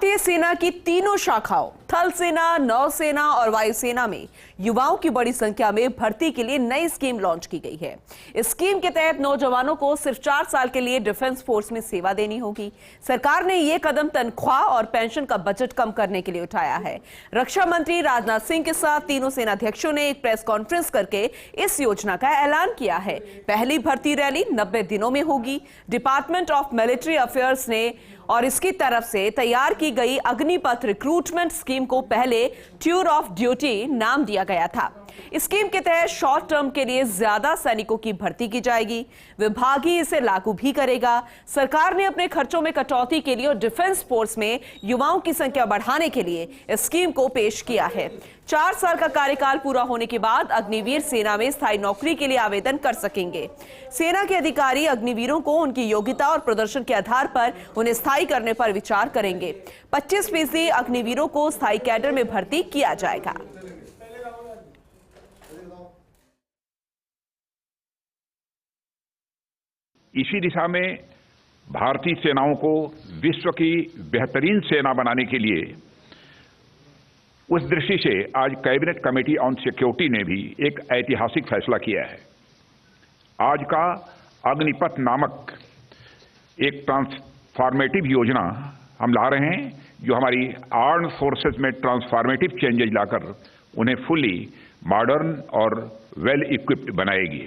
भारतीय सेना की तीनों शाखाओं थल सेना, नौसेना और वायुसेना में युवाओं की बड़ी संख्या में भर्ती के लिए नई स्कीम लॉन्च की गई है। इस स्कीम के तहत नौजवानों को सिर्फ 4 साल के लिए डिफेंस फोर्स में सेवा देनी होगी। सरकार ने यह कदम तनख्वाह और पेंशन का बजट कम करने के लिए उठाया है। रक्षा मंत्री राजनाथ सिंह के साथ तीनों सेनाध्यक्षों ने एक प्रेस कॉन्फ्रेंस करके इस योजना का ऐलान किया है। पहली भर्ती रैली 90 दिनों में होगी। डिपार्टमेंट ऑफ मिलिट्री अफेयर्स ने और इसकी तरफ से तैयार की गई अग्निपथ रिक्रूटमेंट स्कीम को पहले टूर ऑफ ड्यूटी नाम दिया गया था। स्कीम के तहत शॉर्ट टर्म के लिए ज्यादा सैनिकों की भर्ती की जाएगी। विभाग ही इसे लागू भी करेगा। सरकार ने अपने खर्चों में कटौती के लिए और डिफेंस फोर्स में युवाओं की संख्या बढ़ाने के लिए इस स्कीम को पेश किया है। 4 साल का कार्यकाल पूरा होने के बाद अग्निवीर सेना में स्थायी नौकरी के लिए आवेदन कर सकेंगे। सेना के अधिकारी अग्निवीरों को उनकी योग्यता और प्रदर्शन के आधार पर उन्हें स्थायी करने पर विचार करेंगे। 25% अग्निवीरों को स्थायी कैडर में भर्ती किया जाएगा। इसी दिशा में भारतीय सेनाओं को विश्व की बेहतरीन सेना बनाने के लिए उस दृष्टि से आज कैबिनेट कमेटी ऑन सिक्योरिटी ने भी एक ऐतिहासिक फैसला किया है। आज का अग्निपथ नामक एक ट्रांसफॉर्मेटिव योजना हम ला रहे हैं, जो हमारी आर्म्ड फोर्सेस में ट्रांसफॉर्मेटिव चेंजेज लाकर उन्हें फुली मॉडर्न और वेल इक्विप्ड बनाएगी।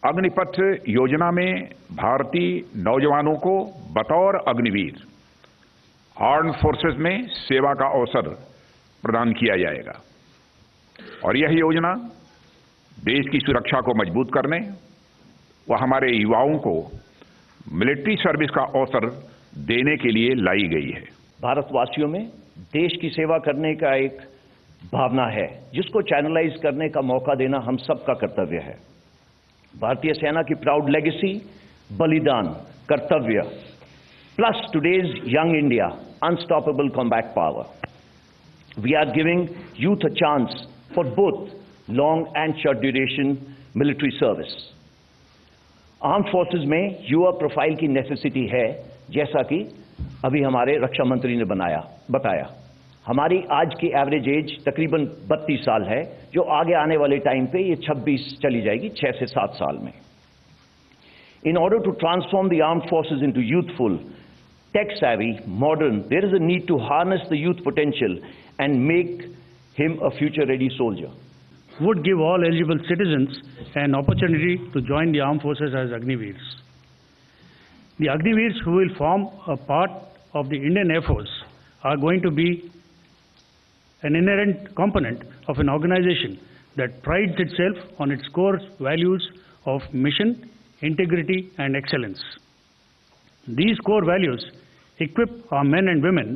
अग्निपथ योजना में भारतीय नौजवानों को बतौर अग्निवीर आर्म्ड फोर्सेस में सेवा का अवसर प्रदान किया जाएगा और यह योजना देश की सुरक्षा को मजबूत करने व हमारे युवाओं को मिलिट्री सर्विस का अवसर देने के लिए लाई गई है। भारतवासियों में देश की सेवा करने का एक भावना है, जिसको चैनलाइज करने का मौका देना हम सबका कर्तव्य है। भारतीय सेना की प्राउड लेगेसी, बलिदान, कर्तव्य plus today's young India unstoppable combat power, we are giving youth a chance for both long and short duration military service. Armed forces में युवा प्रोफाइल की नेसेसिटी है, जैसा कि अभी हमारे रक्षा मंत्री ने बताया। हमारी आज की एवरेज एज तकरीबन 32 साल है, जो आगे आने वाले टाइम पे ये 26 चली जाएगी, 6 से 7 साल में। In order to transform the armed forces into youthful, tech-savvy, modern, there is a need to harness the youth potential and make him a future-ready soldier. Would give all eligible citizens an opportunity to join the armed forces as Agniveers. The Agniveers who will form a part of the Indian Air Force are going to be an inherent component of an organization that prides itself on its core values of mission, integrity, and excellence. These core values equip our men and women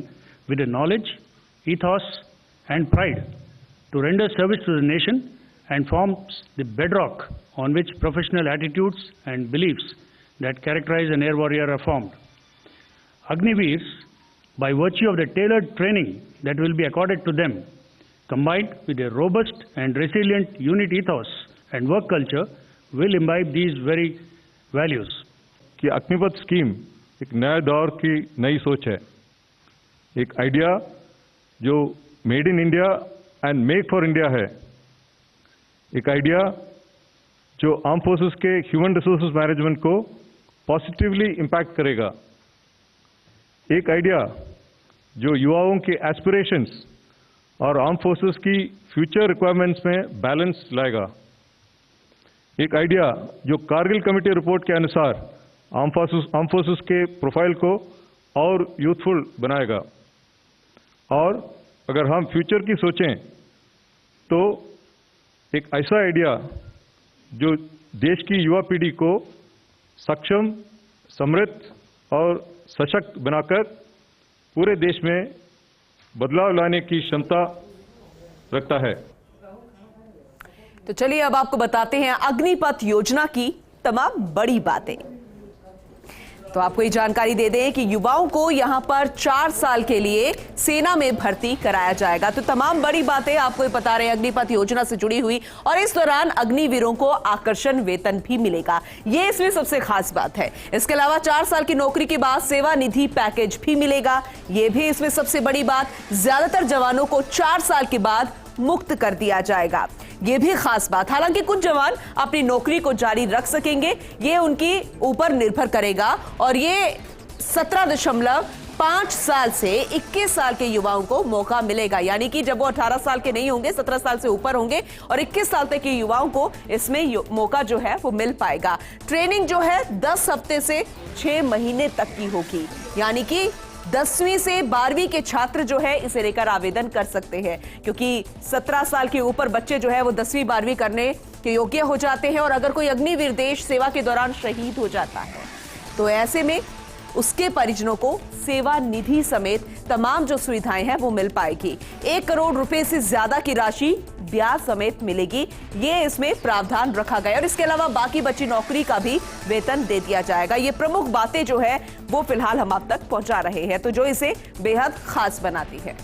with the knowledge, ethos, and pride to render service to the nation and forms the bedrock on which professional attitudes and beliefs that characterize an air warrior are formed. Agniveers, by virtue of the tailored training that will be accorded to them, combined with a robust and resilient unit ethos and work culture, will imbibe these very values. कि Agnipath scheme एक नए दौर की नई सोच है, एक idea जो made in India and make for India है, एक आइडिया जो आर्म फोर्सेस के ह्यूमन रिसोर्सेज मैनेजमेंट को पॉजिटिवली इम्पैक्ट करेगा, एक आइडिया जो युवाओं के एस्पिरेशंस और आर्म फोर्सेस की फ्यूचर रिक्वायरमेंट्स में बैलेंस लाएगा, एक आइडिया जो कारगिल कमेटी रिपोर्ट के अनुसार आर्म फोर्सेस के प्रोफाइल को और यूथफुल बनाएगा। और अगर हम फ्यूचर की सोचें तो एक ऐसा आइडिया जो देश की युवा पीढ़ी को सक्षम, समृद्ध और सशक्त बनाकर पूरे देश में बदलाव लाने की क्षमता रखता है। तो चलिए अब आपको बताते हैं अग्निपथ योजना की तमाम बड़ी बातें। तो आपको ये जानकारी दे दें कि युवाओं को यहां पर 4 साल के लिए सेना में भर्ती कराया जाएगा। तो तमाम बड़ी बातें आपको बता रहे हैं अग्निपथ योजना से जुड़ी हुई, और इस दौरान अग्निवीरों को आकर्षण वेतन भी मिलेगा। ये इसमें सबसे खास बात है। इसके अलावा 4 साल की नौकरी के बाद सेवा निधि पैकेज भी मिलेगा। ये भी इसमें सबसे बड़ी बात। ज्यादातर जवानों को 4 साल के बाद मुक्त कर दिया जाएगा। ये भी खास बात। हालांकि कुछ जवान अपनी नौकरी को जारी रख सकेंगे, ये उनकी ऊपर निर्भर करेगा। और ये 17.5 साल से 21 साल के युवाओं को मौका मिलेगा, यानी कि जब वो 18 साल के नहीं होंगे, 17 साल से ऊपर होंगे, और 21 साल तक के युवाओं को इसमें मौका जो है वो मिल पाएगा। ट्रेनिंग जो है 10 हफ्ते से 6 महीने तक की होगी, यानी कि 10वीं से 12वीं के छात्र जो है इसे लेकर आवेदन कर सकते हैं, क्योंकि 17 साल के ऊपर बच्चे जो है वो 10वीं 12वीं करने के योग्य हो जाते हैं। और अगर कोई अग्निवीर देश सेवा के दौरान शहीद हो जाता है तो ऐसे में उसके परिजनों को सेवा निधि समेत तमाम जो सुविधाएं हैं वो मिल पाएगी। 1 करोड़ रुपए से ज्यादा की राशि ब्याज समेत मिलेगी, ये इसमें प्रावधान रखा गया। और इसके अलावा बाकी बची नौकरी का भी वेतन दे दिया जाएगा। ये प्रमुख बातें जो है वो फिलहाल हम आप तक पहुंचा रहे हैं, तो जो इसे बेहद खास बनाती है।